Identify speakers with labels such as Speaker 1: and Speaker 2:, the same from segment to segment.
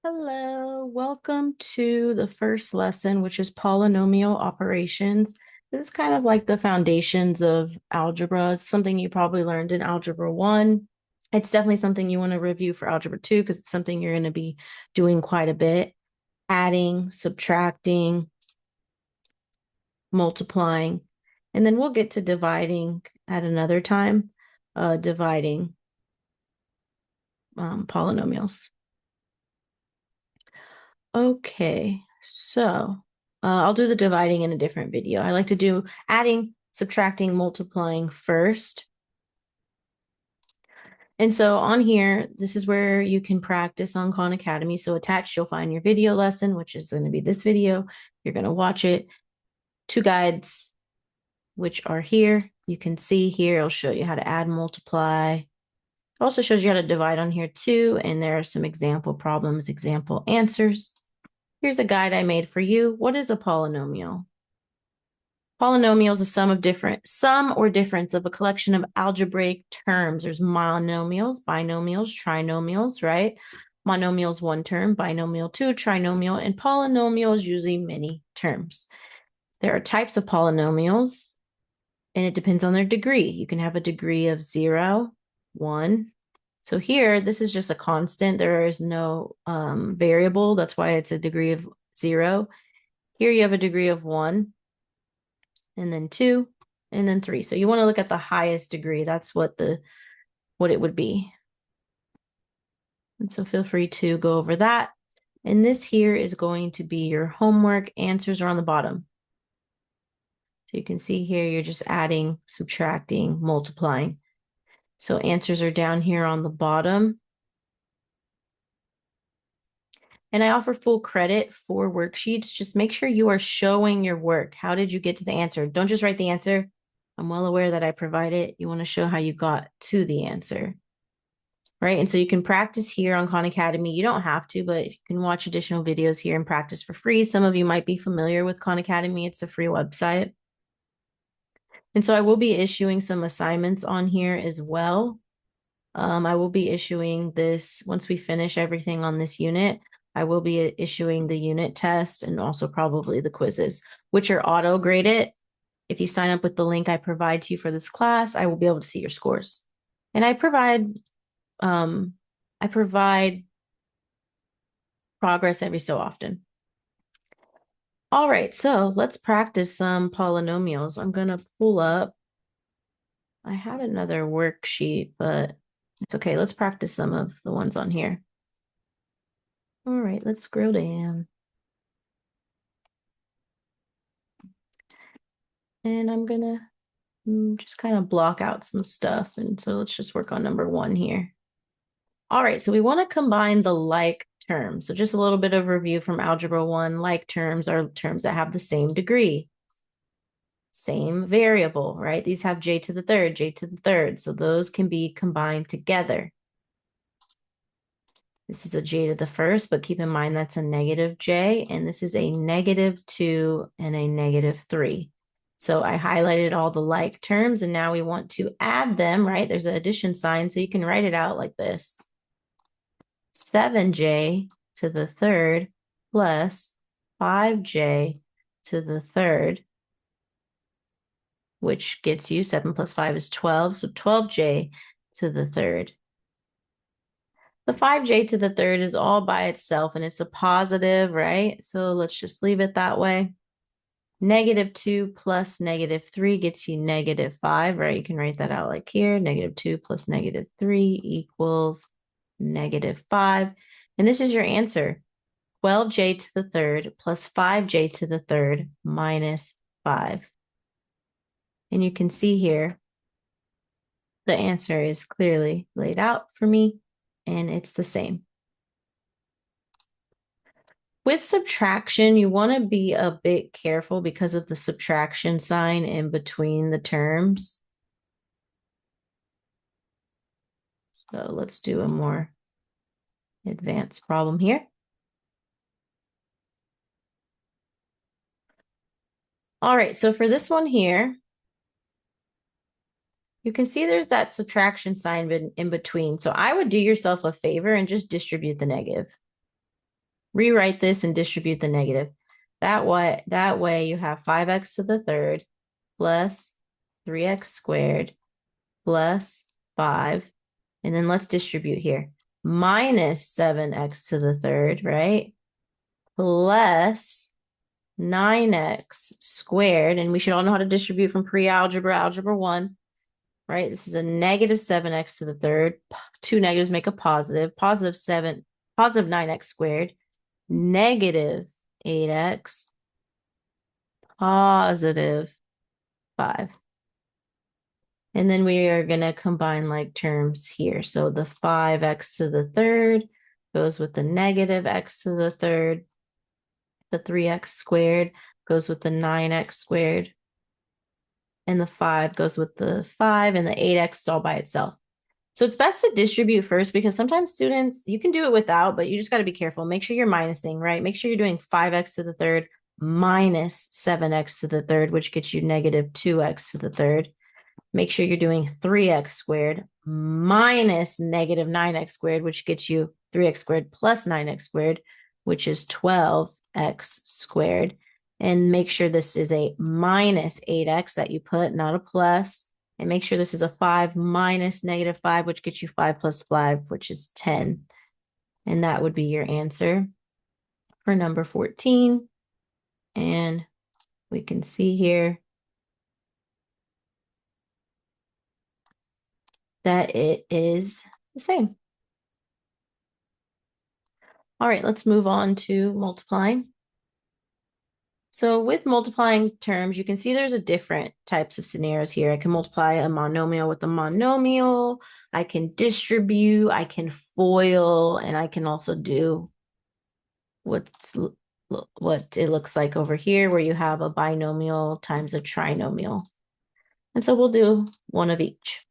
Speaker 1: Hello, welcome to the first lesson, which is polynomial operations. This is kind of like the foundations of algebra. It's something you probably learned in Algebra 1. It's definitely something you want to review for Algebra 2 because it's something you're going to be doing quite a bit. Adding, subtracting, multiplying, and then we'll get to dividing at another time, dividing polynomials. Okay, so I'll do the dividing in a different video. I like to do adding, subtracting, multiplying first. And so on here, this is where you can practice on Khan Academy. So attached, you'll find your video lesson, which is going to be this video. You're going to watch it. 2 guides, which are here. You can see here, it'll show you how to add, multiply. It also shows you how to divide on here too. And there are some example problems, example answers. Here's a guide I made for you. What is a polynomial? Polynomial is a sum or difference of a collection of algebraic terms. There's monomials, binomials, trinomials, right? Monomial is one term, binomial two, trinomial, and polynomial is usually many terms. There are types of polynomials, and it depends on their degree. You can have a degree of 0, 1. So here, this is just a constant. There is no variable. That's why it's a degree of 0. Here you have a degree of 1, and then 2, and then 3. So you want to look at the highest degree. That's what it would be. And so feel free to go over that. And this here is going to be your homework. Answers are on the bottom. So you can see here, you're just adding, subtracting, multiplying. So answers are down here on the bottom. And I offer full credit for worksheets. Just make sure you are showing your work. How did you get to the answer? Don't just write the answer. I'm well aware that I provide it. You want to show how you got to the answer, right? And so you can practice here on Khan Academy. You don't have to, but you can watch additional videos here and practice for free. Some of you might be familiar with Khan Academy. It's a free website. And so I will be issuing some assignments on here as well. I will be issuing this once we finish everything on this unit. I will be issuing the unit test and also probably the quizzes, which are auto graded. If you sign up with the link I provide to you for this class, I will be able to see your scores. And I provide progress every so often. All right, so let's practice some polynomials. I'm going to pull up. I had another worksheet, but it's okay. Let's practice some of the ones on here. All right, let's scroll down. And I'm going to just kind of block out some stuff. And so let's just work on number 1 here. All right, so we want to combine the like terms. So just a little bit of review from Algebra 1. Like terms are terms that have the same degree, same variable, right? These have j to the third, j to the third. So those can be combined together. This is a j to the first, but keep in mind that's a negative j, and this is a -2 and a -3. So I highlighted all the like terms, and now we want to add them, right? There's an addition sign, so you can write it out like this. 7j to the third plus 5j to the third, which gets you 7 plus 5 is 12, so 12j to the third. The 5j to the third is all by itself, and it's a positive, right? So let's just leave it that way. -2 plus -3 gets you -5, right? You can write that out like here. -2 plus -3 equals -5. And this is your answer. 12j to the third plus 5j to the third minus 5. And you can see here, the answer is clearly laid out for me, and it's the same. With subtraction, you want to be a bit careful because of the subtraction sign in between the terms. So let's do a more advanced problem here. All right, so for this one here, you can see there's that subtraction sign in between. So I would do yourself a favor and just distribute the negative. rewrite this and distribute the negative. That way you have 5x to the third plus 3x squared plus 5. And then let's distribute here. Minus 7x to the third, right? Plus 9x squared. And we should all know how to distribute from pre-algebra, algebra 1, right? This is a negative 7x to the third. Two negatives make a positive. Positive 9x squared. Negative 8x. Positive 5. And then we are going to combine like terms here. So the 5x to the third goes with the negative x to the third. The 3x squared goes with the 9x squared. And the 5 goes with the 5, and the 8x is all by itself. So it's best to distribute first because sometimes students, you can do it without, but you just got to be careful. Make sure you're minusing, right? Make sure you're doing 5x to the third minus 7x to the third, which gets you negative 2x to the third. Make sure you're doing 3x squared minus negative 9x squared, which gets you 3x squared plus 9x squared, which is 12x squared. And make sure this is a minus 8x that you put, not a plus. And make sure this is a 5 minus negative 5, which gets you 5 plus 5, which is 10. And that would be your answer for number 14. And we can see here that it is the same. All right, let's move on to multiplying. So with multiplying terms, you can see there's a different types of scenarios here. I can multiply a monomial with a monomial. I can distribute, I can FOIL, and I can also do what it looks like over here where you have a binomial times a trinomial. And so we'll do one of each.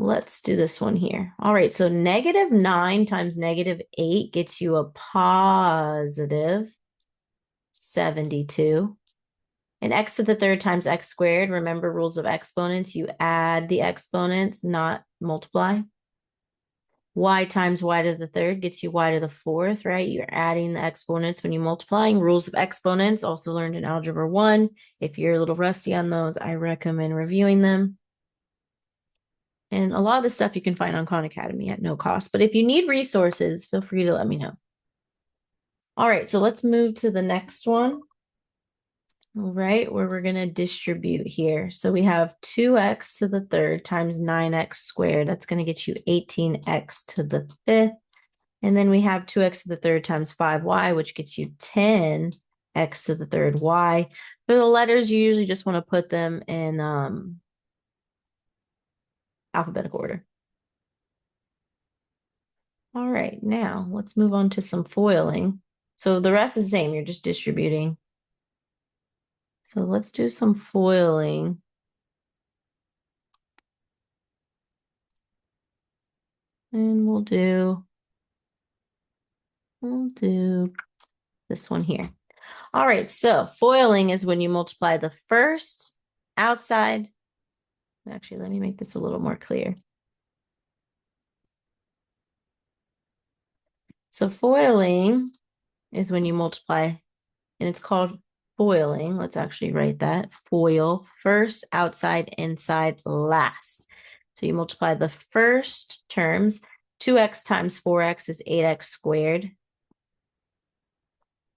Speaker 1: Let's do this one here. All right, so negative 9 times negative 8 gets you a positive 72. And x to the third times x squared. Remember rules of exponents. You add the exponents, not multiply. Y times y to the third gets you y to the fourth, right? You're adding the exponents when you're multiplying. Rules of exponents, also learned in Algebra 1. If you're a little rusty on those, I recommend reviewing them. And a lot of the stuff you can find on Khan Academy at no cost. But if you need resources, feel free to let me know. All right, so let's move to the next one. All right, where we're going to distribute here. So we have 2x to the third times 9x squared. That's going to get you 18x to the fifth. And then we have 2x to the third times 5y, which gets you 10x to the third y. For the letters, you usually just want to put them in alphabetical order. All right, now let's move on to some foiling. So the rest is the same. You're just distributing. So let's do some foiling. And we'll do this one here. All right, so foiling is when you multiply the first outside. Actually, let me make this a little more clear. So foiling is when you multiply, and it's called foiling. Let's actually write that. Foil, first, outside, inside, last. So you multiply the first terms. 2x times 4x is 8x squared.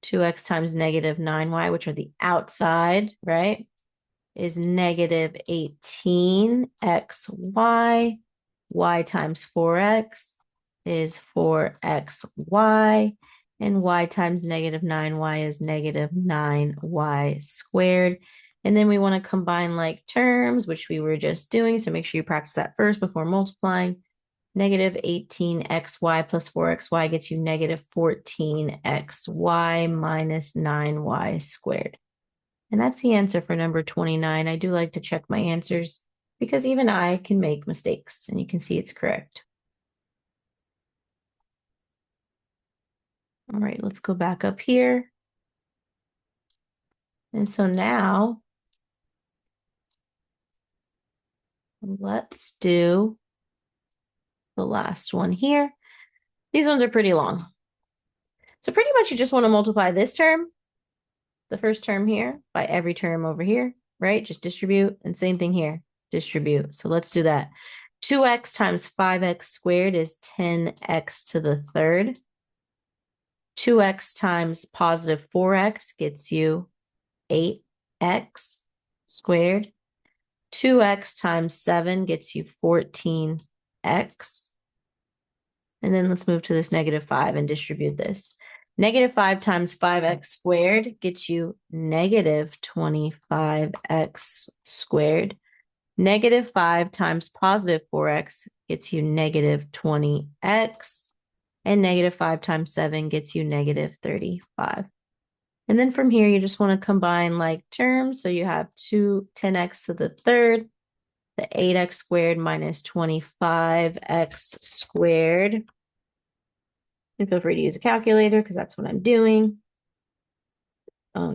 Speaker 1: 2x times negative 9y, which are the outside, right, is negative 18xy. Y times 4x is 4xy. And y times negative 9y is negative 9y squared. And then we want to combine like terms, which we were just doing. So make sure you practice that first before multiplying. Negative 18xy plus 4xy gets you negative 14xy minus 9y squared. And that's the answer for number 29. I do like to check my answers because even I can make mistakes, and you can see it's correct. All right, let's go back up here. And so now let's do the last one here. These ones are pretty long. So pretty much you just want to multiply this term, the first term here, by every term over here, right? Just distribute, and same thing here, distribute. So let's do that. 2x times 5x squared is 10x to the third. 2x times positive 4x gets you 8x squared. 2x times 7 gets you 14x. And then let's move to this negative 5 and distribute this. Negative 5 times 5x squared gets you negative 25x squared. Negative 5 times positive 4x gets you negative 20x. And negative 5 times 7 gets you negative 35. And then from here, you just want to combine like terms. So you have 10x to the third, the 8x squared minus 25x squared. And feel free to use a calculator because that's what I'm doing.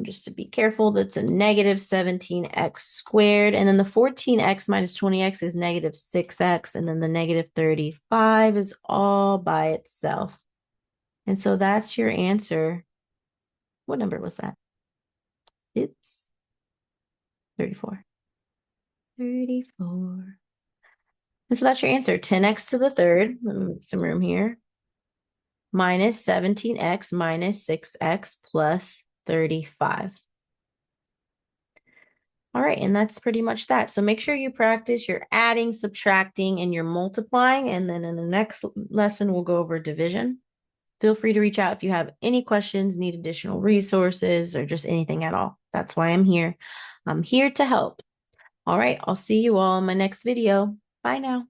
Speaker 1: Just to be careful, that's a negative 17x squared. And then the 14x minus 20x is negative 6x. And then the negative 35 is all by itself. And so that's your answer. What number was that? Oops. 34. 34. And so that's your answer. 10x to the third. Let me make some room here. Minus 17x minus 6x plus 35. All right, and that's pretty much that. So make sure you practice your adding, subtracting, and your multiplying. And then in the next lesson, we'll go over division. Feel free to reach out if you have any questions, need additional resources, or just anything at all. That's why I'm here. I'm here to help. All right, I'll see you all in my next video. Bye now.